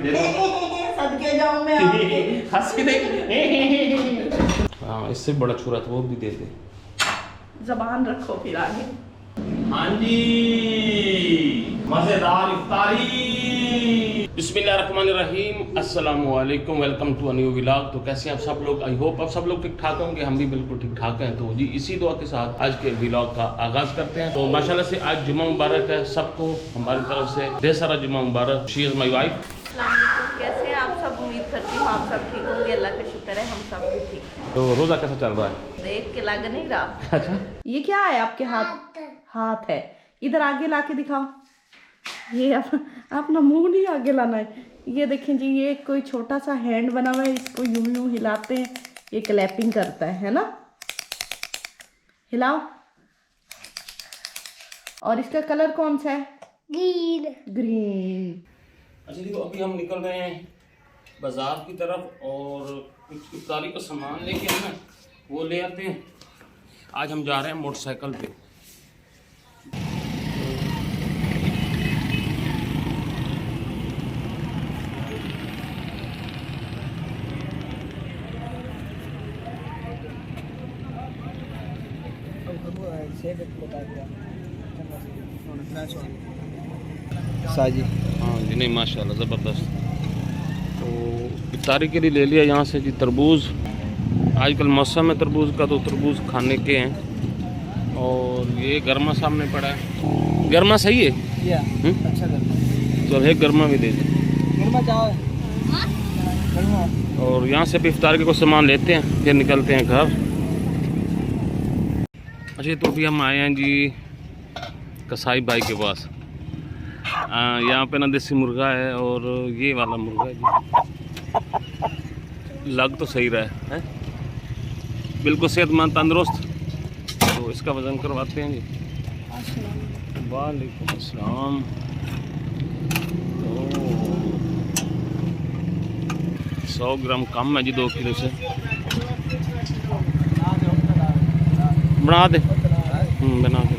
दे दो। सदके जाऊं मैं आपके। हंस के देख। हाँ इससे बड़ा छुरा तो वो भी दे दे। जबान रखो फिर आगे। हाँ जी, मजेदार इफ्तारी। बिस्मिल्लाहिर्रहमानिर्रहीम, अस्सलामु अलैकुम, welcome to a new vlog. तो कैसे हैं आप सब लोग? आई होप आप सब लोग ठीक ठाक होंगे, हम भी बिल्कुल ठीक ठाक हैं। तो जी इसी दुआ के साथ आज के व्लॉग का आगाज करते हैं। तो माशाल्लाह से आज जुम्मा मुबारक है सबको, हमारी तरफ से ढेर सारा जुम्मा मुबारक। She is my wife. कैसे हैं आप सब? उम्मीद करती हूँ आप सब ठीक होंगे, अल्लाह का शुक्र है हम सब भी ठीक हैं। तो रोज़ा कैसा चल रहा है? देख के लग नहीं रहा। अच्छा, ये क्या है आपके हाथ? हाथ है, इधर आगे ला के दिखाओ। ये अपना मुंह नहीं आगे लाना है। ये देखें जी, ये कोई छोटा सा हैंड बना हुआ है, इसको यूं यूं हिलाते हैं, ये क्लैपिंग करता है ना। हिलाओ। और इसका कलर कौन सा है? ग्रीन। ग्रीन। अच्छा देखो, अभी हम निकल रहे हैं बाजार की तरफ और कुछ इफ्तारी का सामान लेके आना, वो ले आते हैं। आज हम जा रहे हैं मोटरसाइकिल पे। साजी। हाँ जी, नहीं माशाल्लाह ज़बरदस्त। तो इफ्तारी के लिए ले लिया यहाँ से जी तरबूज। आजकल मौसम है तरबूज का, तो तरबूज खाने के हैं। और ये गरमा सामने पड़ा है। गरमा सही है? अच्छा चल एक गरमा भी दे दे। गरमा। और यहाँ से भी इफ्तार के कुछ सामान लेते हैं, फिर निकलते हैं घर। अच्छा तो अभी हम आए हैं जी कसाई भाई के पास। यहाँ पे ना देसी मुर्गा है और ये वाला मुर्गा है जी। लग तो सही रहा है, बिल्कुल सेहतमंद तंदुरुस्त। तो इसका वज़न करवाते हैं जी। वालेकुम अस्सलाम। तो 100 ग्राम कम है जी 2 किलो से। बना दे, बना दे।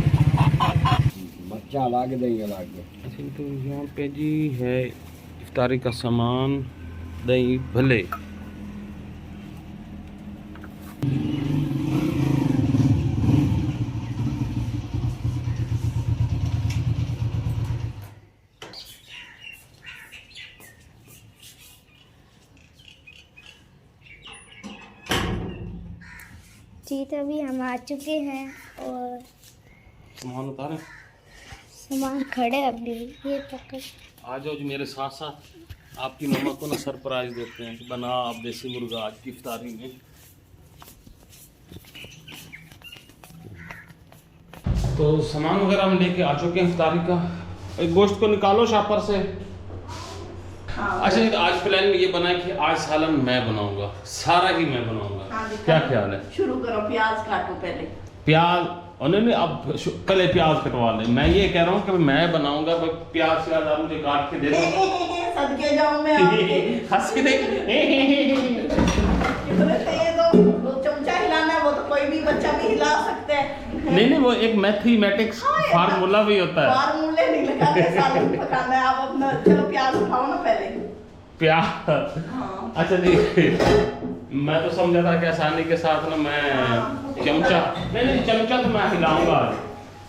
बच्चा ला के देंगे ला के। अच्छा तो यहाँ पे जी है इफ्तारी का सामान, दही भले। जी तो अभी हम आ चुके हैं और सामान उतारें? सामान खड़े अभी, ये पकड़। आ जाओ जी मेरे साथ साथ, आपकी मम्मा को ना सरप्राइज देते हैं कि बना आप देसी मुर्गा आज की इफ्तारी में। तो सामान वगैरह हम लेके आ चुके हैं इफ्तारी का। एक गोश्त को निकालो शापर से। अच्छा तो आज प्लान में ये बना है कि आज सालन मैं बनाऊंगा, सारा ही मैं बनाऊंगा। क्या ख्याल है? शुरू करो, प्याज काटो पहले। प्याज और नहीं अब पहले प्याज कटवा ले। मैं ये कह रहा हूँ कि मैं बनाऊंगा, प्याज से आप मुझे काट के दे दो। सदके जाऊं मैं आपके। हंस के देख। कितने तेज हो, वो चमचा हिलाना है, वो तो कोई भी बच्चा भी हिला सकता है। नहीं वो एक मैथमेटिक्स फार्मूला भी होता है। फार्मूले नहीं लगाते, सालन पकाना है। आप अपना चलो प्याज उठाओ ना पहले। प्याज। हाँ। अच्छा जी, मैं तो समझा था कि आसानी के साथ ना मैं चमचा, नहीं चमचा तो मैं हिलाऊंगा।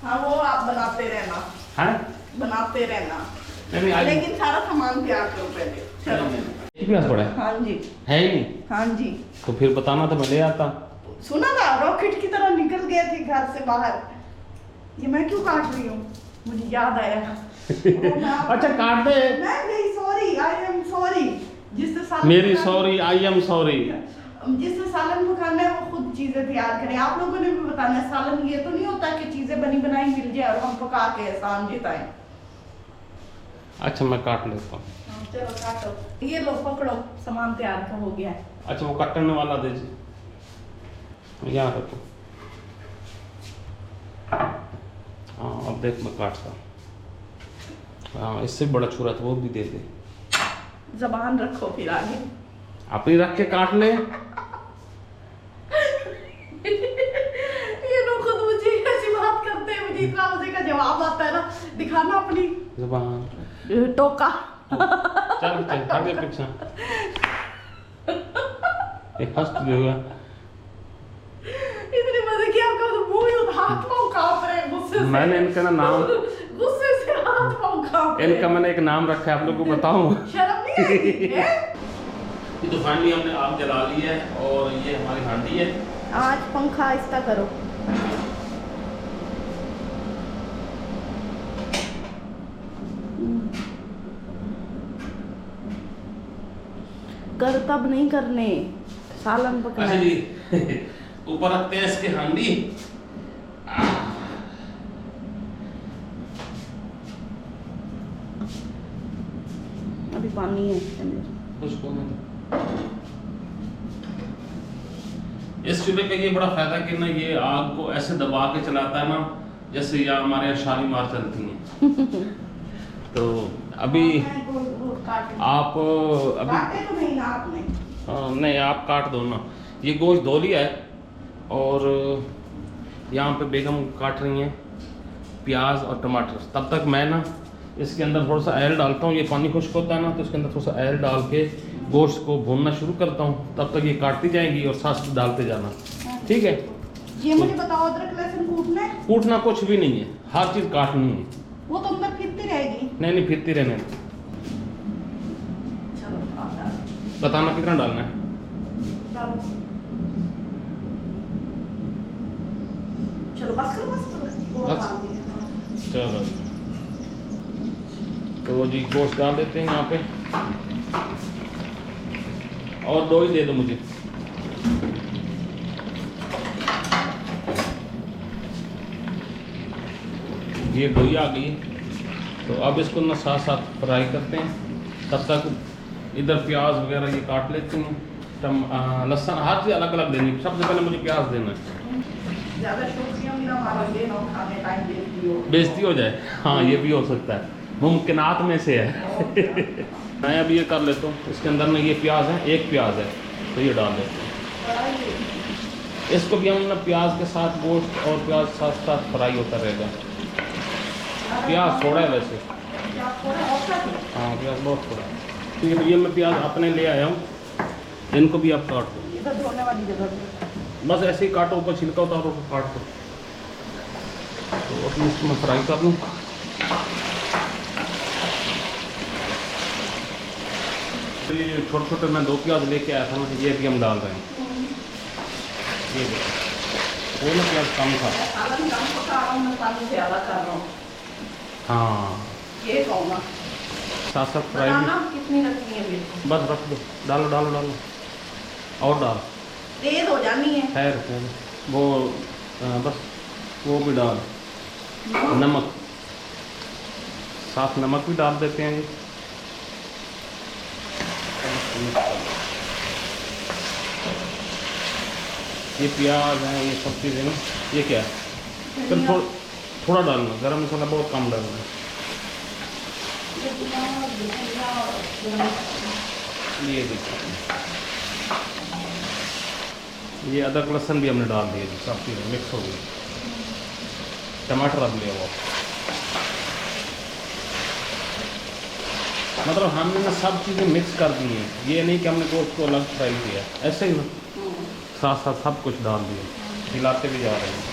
हाँ वो आप बनाते रहना। हैं? बनाते रहना। नहीं लेकिन सारा सामान तैयार करो पहले। चलो। प्याज पड़ा है? हाँ जी। है ही नहीं? हाँ जी। तो फिर बताना था, मैं ले आता। सुना था रॉकेट की तरह निकल गए थे घर से बाहर। ये मैं क्यों काट रही हूँ, मुझे याद आया। अच्छा काट दे। नहीं सॉरी, आई एम सॉरी। जिससे सालन मेरी सॉरी, आई एम सॉरी। जिससे सालन पकाना है वो खुद चीजें तैयार करें। आप लोगों ने भी बताना है, सालन ये तो नहीं होता कि चीजें बनी बनाई मिल जाए और हम पका के एहसान जिताएं। अच्छा मैं काट लेता हूँ। चलो काटो, ये लो पकड़ो, सामान तैयार का हो गया है। अच्छा वो कटने वाला दीजिए, यहाँ रखो। हाँ अब देख मैं काटता हूँ। हाँ इससे बड़ा छुरा तो वो भी दे दे। जबान रखो फिर आगे। अपनी रख के काट ले। ये लोग खुद मुझे ऐसी बात करते हैं, मुझे इतना मजे का जवाब आता है ना। दिखाना अपनी जबान। टोका। चल आगे पीछे एक हंस होगा। इतनी मजे की आपका तो मुंह ही हाथ पांव कांप रहे हैं गुस्से से। मैंने इनका ना नाम, गुस्से से हाथ पांव कांप रहे हैं। इनका मैंने एक नाम रखा है, आप लोगों को बताऊं? शर्म नहीं आती है? ये तो फाइनली हमने आग जला ली है और ये हमारी हांडी है। आज पंखा आहिस्ता करो। कर तब नहीं करने, सालन पकना अच्छा है। जी ऊपर रखते हैं इसकी हांडी। अभी पानी है इसके अंदर। इस चूल्हे का ये बड़ा फायदा कि ना ये आग को ऐसे दबा के चलाता है ना जैसे यहाँ हमारे यहाँ शालीमार चलती हैं। तो अभी आप काटे तो नहीं ना आपने? नहीं आप काट दो ना। ये गोश्त धो लिया है और यहाँ पे बेगम काट रही हैं प्याज और टमाटर। तब तक मैं ना इसके अंदर थोड़ा सा ऑयल डालता हूँ। ये पानी खुश्क होता है ना तो इसके अंदर थोड़ा सा ऑयल डाल के गोश्त को भूनना शुरू करता हूँ। तब तक ये काटती जाएंगी और साथ साथ डालते जाना, ठीक है? ये मुझे बताओ, अदरक लहसुन कूटना है? कूटना कुछ भी नहीं है, हर चीज़ काटनी है। वो तो अंदर फिरती रहेगी। नहीं फिरती रहने दो। चलो आप डालो। बताना कितना डालना है। डालो। चलो बस करो, बस करो। वो बस? डाल दिया। चलो तो जी गोश्त डाल देते हैं यहाँ पे। और दो ही दे दो मुझे। ये दो ही आ गई। तो अब इसको ना साथ साथ फ्राई करते हैं। तब तक इधर प्याज वगैरह ये काट लेते हैं। लहसुन हर चीज़ अलग अलग देनी। सबसे पहले मुझे प्याज देना है। ज़्यादा शुक्रिया मेरा मारा ये ना खाने टाइम देती हो। बेइज्जती हो जाए, हाँ ये भी हो सकता है, मुमकिनात में से है। मैं अब ये कर लेता हूँ। इसके अंदर में ये प्याज है, एक प्याज है तो ये डाल देते हैं। इसको भी हम ना प्याज के साथ गोश्त और प्याज साथ साथ फ्राई होता रहेगा। प्याज थोड़ा है वैसे, हाँ प्याज बहुत थोड़ा है। ठीक है, ये मैं प्याज अपने ले आया हूँ। इनको भी आप काट दो। इधर धोने वाली जगह पे बस ऐसे ही काटो, ऊपर छिलका उतारो तो काट दो। तो अपने इसको मैं फ्राई कर लूँ। ये छोटे छोटे मैं 2 प्याज लेके आया था ना, ये भी हम डाल रहे हैं। ये देखो वो ना प्याज कम था। सालन कम पका रहा हूँ मैं, पानी ज़्यादा कर रहा हूँ। हाँ ये कहूँगा साथ साथ फ्राई भी। कितनी रखनी है मेरे को? बस रख दो, डालो डालो डालो और डाल। तेज हो जानी है। खैर वो बस वो भी डाल। नमक साथ नमक भी डाल देते हैं। ये प्याज है, ये सब चीज़ें ना, ये क्या है? फिर थोड़ा डालना, गरम मसाला बहुत कम डालना है। ये देखिए, ये अदरक लहसुन भी हमने डाल दिए, सब चीज़ें मिक्स हो गई। टमाटर अब ले वो, मतलब हमने ना सब चीज़ें मिक्स कर दी हैं। ये नहीं कि हमने गोश्त को अलग फ्राई किया, ऐसे ही ना साथ साथ सब कुछ डाल दिए, हिलाते भी जा रहे हैं।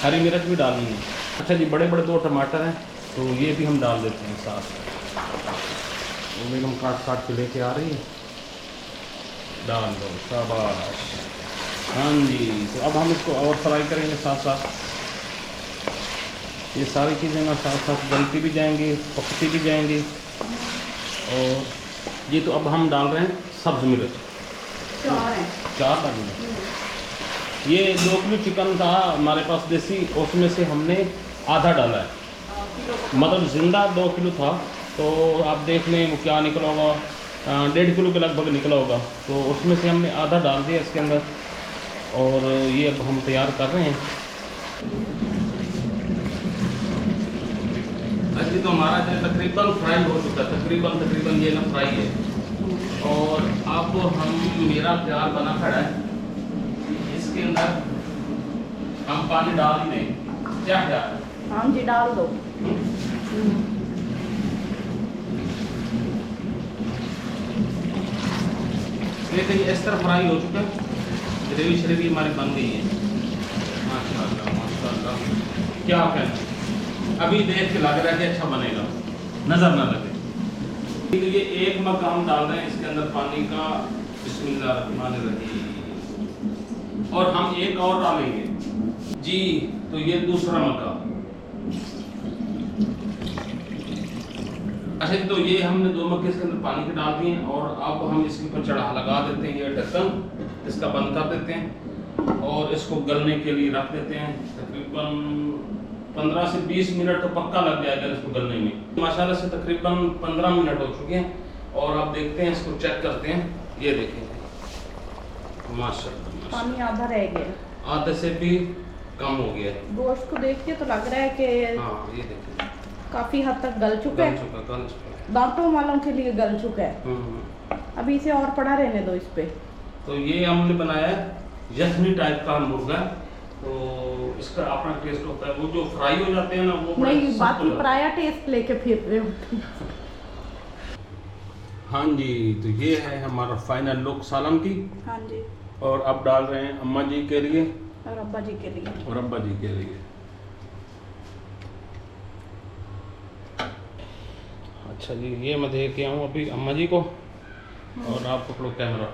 हरी मिर्च भी डालनी है। अच्छा जी, बड़े बड़े 2 टमाटर हैं तो ये भी हम डाल देते हैं साथ। वो भी हम काट के लेके आ रही है, डाल दो, शाबाश। हाँ जी, तो अब हम इसको और फ्राई करेंगे साथ साथ। ये सारी चीज़ें ना साथ साथ गलती भी जाएंगी, पकती भी जाएंगी। और ये तो अब हम डाल रहे हैं सब्ज़ मिर्च, 4 डालेंगे। ये 2 किलो चिकन था हमारे पास देसी, उसमें से हमने आधा डाला है। मतलब ज़िंदा 2 किलो था तो आप देख लें वो क्या निकला होगा, 1.5 किलो के लगभग निकला होगा। तो उसमें से हमने आधा डाल दिया इसके अंदर। और ये अब हम तैयार कर रहे हैं। अभी तो हमारा जो तकरीबन फ्राई हो चुका है, तकरीबन ये ना फ्राई है। और अब हम मेरा प्याज बना खड़ा है, इसके अंदर हम पानी डाल ही दें। क्या? हाँ जी, डाल दो। देखिए ये इस तरह फ्राई हो चुका है, ग्रेवी श्रेवी हमारी बन गई है। माशाल्लाह माशाल्लाह, क्या कहना, अभी देख के लग रहा है कि अच्छा बनेगा, नज़र ना लगे। ठीक है, ये एक मग हम डाल रहे हैं इसके अंदर पानी का, बिस्मिल्लाहिर्रहमानिर्रहीम, और हम एक और डालेंगे जी। तो ये दूसरा मक्का। अच्छा जी, तो ये हमने 2 मक्के इसके अंदर पानी के डाल दिए हैं, और अब हम इसके ऊपर चढ़ा लगा देते हैं ये ढक्कन, इसका बंद कर देते हैं और इसको गलने के लिए रख देते हैं। तकरीबन 15 से 20 मिनट तो पक्का लग जाएगा इसको गलने में। माशाल्लाह से तकरीबन 15 मिनट हो चुके हैं, और आप देखते हैं, इसको चेक करते हैं। ये देखें माशाल्लाह, पानी आधा रह गया, आधे से भी कम हो गया है। गोश्त को देख के तो लग रहा है कि हाँ ये देखें, काफी हद तक गल चुका है, गल चुका है। दांतों वालों के लिए गल चुका है। अभी इसे और पड़ा रहने दो इस पे। तो ये हमने बनाया है यखनी टाइप का मुर्गा, तो इसका अपना टेस्ट होता है। वो जो फ्राई हो जाते हैं ना, वो बड़ा नहीं, सख्त बाकी हो जाता है। पराया टेस्ट लेके फिर रहे होते। हाँ जी, तो ये है हमारा फाइनल लुक सालन की, हाँ जी, और अब डाल रहे हैं अम्मा जी के लिए और अब्बा जी के लिए। और अब्बा जी के लिए। अच्छा जी, ये मैं दे के आऊँ अभी अम्मा जी को, और आप पकड़ो कैमरा।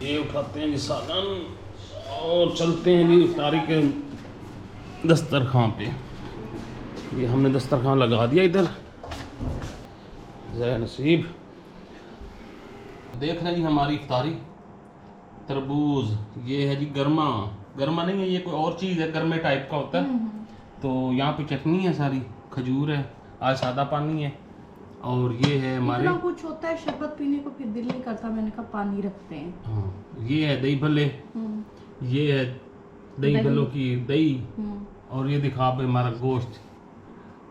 ये उठाते हैं जी सालन और चलते हैं जी इफ्तारी के दस्तरखान पे। ये हमने दस्तरखान लगा दिया इधर, जय नसीब। देख रहे हैं जी हमारी इफ्तारी, तरबूज, ये है जी गरमा, गरमा नहीं है, ये कोई और चीज़ है, गरमे टाइप का होता है। तो यहाँ पे चटनी है सारी, खजूर है, आज सादा पानी है, और ये है हमारे, इतना कुछ होता है, शरबत पीने को फिर दिल नहीं करता, मैंने कहा पानी रखते हैं। हाँ ये है दही भल्ले, ये है दही भल्लों की दही, और ये दिखा पे हमारा गोश्त।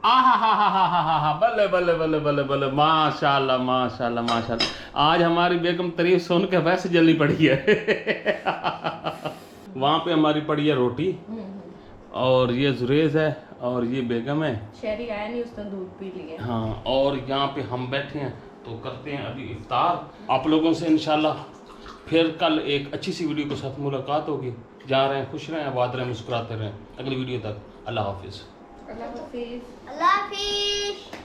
आहा, बल्ले बल्ले बल्ले बल्ले बल्ले, माशाल्लाह माशाल्लाह माशाल्लाह। आज हमारी बेगम तारीफ सुन के वैसे जल्दी पड़ी है। वहाँ पे हमारी पड़ी है रोटी, और ये जुरेज है, और ये बेगम है। शहरी आया नहीं, उसने दूध पी लिया। हाँ, और यहाँ पे हम बैठे हैं, तो करते हैं अभी इफ्तार। आप लोगों से इंशाल्लाह फिर कल एक अच्छी सी वीडियो के साथ मुलाकात होगी। जा रहे हैं, खुश रहें, आबाद रहें, मुस्कुराते रहें। अगली वीडियो तक अल्लाह हाफिज़। अल्लाह हाफिज़। अल्लाह हाफिज़।